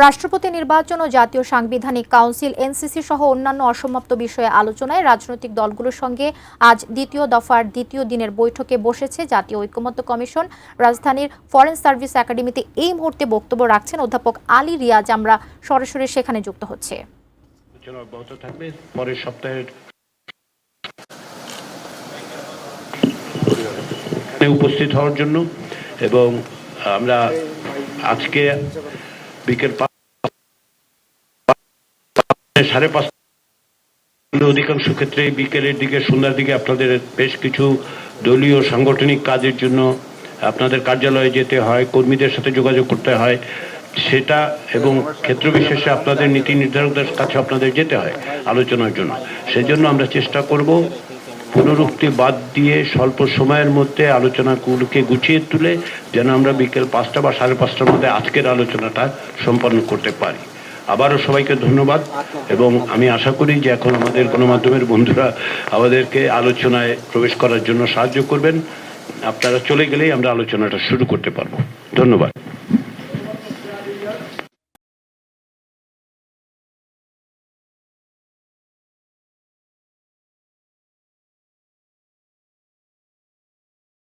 রাষ্ট্রপতি নির্বাচন ও জাতীয় সাংবিধানিক কাউন্সিল এনসিসি সহ অন্যান্য অসমাপ্ত বিষয়ে আলোচনায় রাজনৈতিক দলগুলোর সঙ্গে আজ দ্বিতীয় দফার দ্বিতীয় দিনের বৈঠকে বসেছে জাতীয় ঐকমত্য কমিশন। রাজধানীর ফরেন সার্ভিস একাডেমিতে এই মুহূর্তে বক্তব্য রাখছেন অধ্যাপক আলী রিয়াজ। আমরা সরাসরি সেখানে যুক্ত হচ্ছে। পরের সপ্তাহের উপস্থিত হওয়ার জন্য এবং আমরা আজকে বিকেল 5:30 অধিকাংশ ক্ষেত্রে বিকেলের দিকে সন্ধ্যার দিকে আপনাদের বেশ কিছু দলীয় সাংগঠনিক কাজের জন্য আপনাদের কার্যালয়ে যেতে হয়, কর্মীদের সাথে যোগাযোগ করতে হয় সেটা, এবং ক্ষেত্র বিশেষে আপনাদের নীতি নির্ধারকদের কাছে আপনাদের যেতে হয় আলোচনার জন্য। সেজন্য আমরা চেষ্টা করব পুনরুক্তি বাদ দিয়ে স্বল্প সময়ের মধ্যে আলোচনাগুলোকে গুছিয়ে তুলে যেন আমরা বিকেল 5টা বা 5:30টার মধ্যে আজকের আলোচনাটা সম্পন্ন করতে পারি। আবারও সবাইকে ধন্যবাদ এবং আমি আশা করি যে এখন আমাদের গণমাধ্যমের বন্ধুরা আমাদেরকে আলোচনায় প্রবেশ করার জন্য সাহায্য করবেন। আপনারা চলে গেলেই আমরা আলোচনাটা শুরু করতে পারবো। ধন্যবাদ।